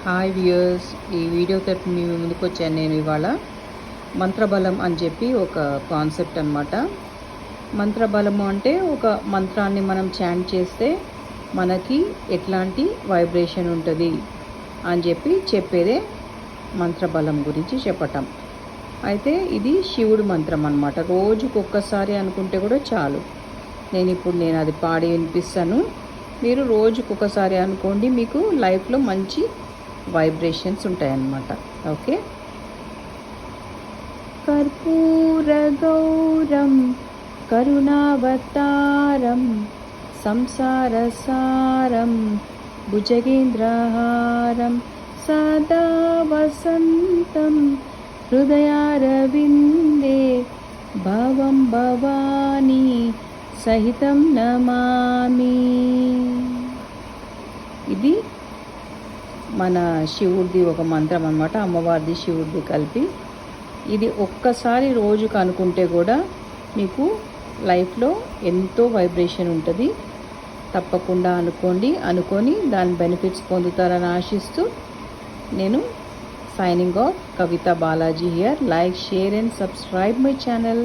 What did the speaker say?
Hi viewers, ఈ వీడియోతో మీ ముందుకు వచ్చాను. నేను ఇవాళ మంత్రబలం అని చెప్పి ఒక కాన్సెప్ట్ అనమాట. మంత్రబలము అంటే ఒక మంత్రాన్ని మనం చాంట్ చేస్తే మనకి ఎట్లాంటి వైబ్రేషన్ ఉంటుంది అని చెప్పి చెప్పేదే మంత్రబలం గురించి చెప్పటం. అయితే ఇది శివుడు మంత్రం అనమాట. రోజుకొక్కసారి అనుకుంటే కూడా చాలు. నేను అది పాడి వినిపిస్తాను. మీరు రోజుకొకసారి అనుకోండి, మీకు లైఫ్లో మంచి వైబ్రేషన్స్ ఉంటాయన్నమాట. ఓకే. కర్పూర గౌరం కరుణావతారం సంసారసారం భుజగేంద్రహారం సదా వసంతం హృదయారవిందే భవం భవానీ సహితం నమామి. ఇది మన శివుడిది ఒక మంత్రం అన్నమాట. అమ్మవారిది శివుడిది కలిపి. ఇది ఒక్కసారి రోజుకు అనుకుంటే కూడా మీకు లైఫ్లో ఎంతో వైబ్రేషన్ ఉంటుంది. తప్పకుండా అనుకొని దాని బెనిఫిట్స్ పొందుతారని ఆశిస్తూ నేను signing off. Kavitha Balaji here. Like, share and subscribe my channel.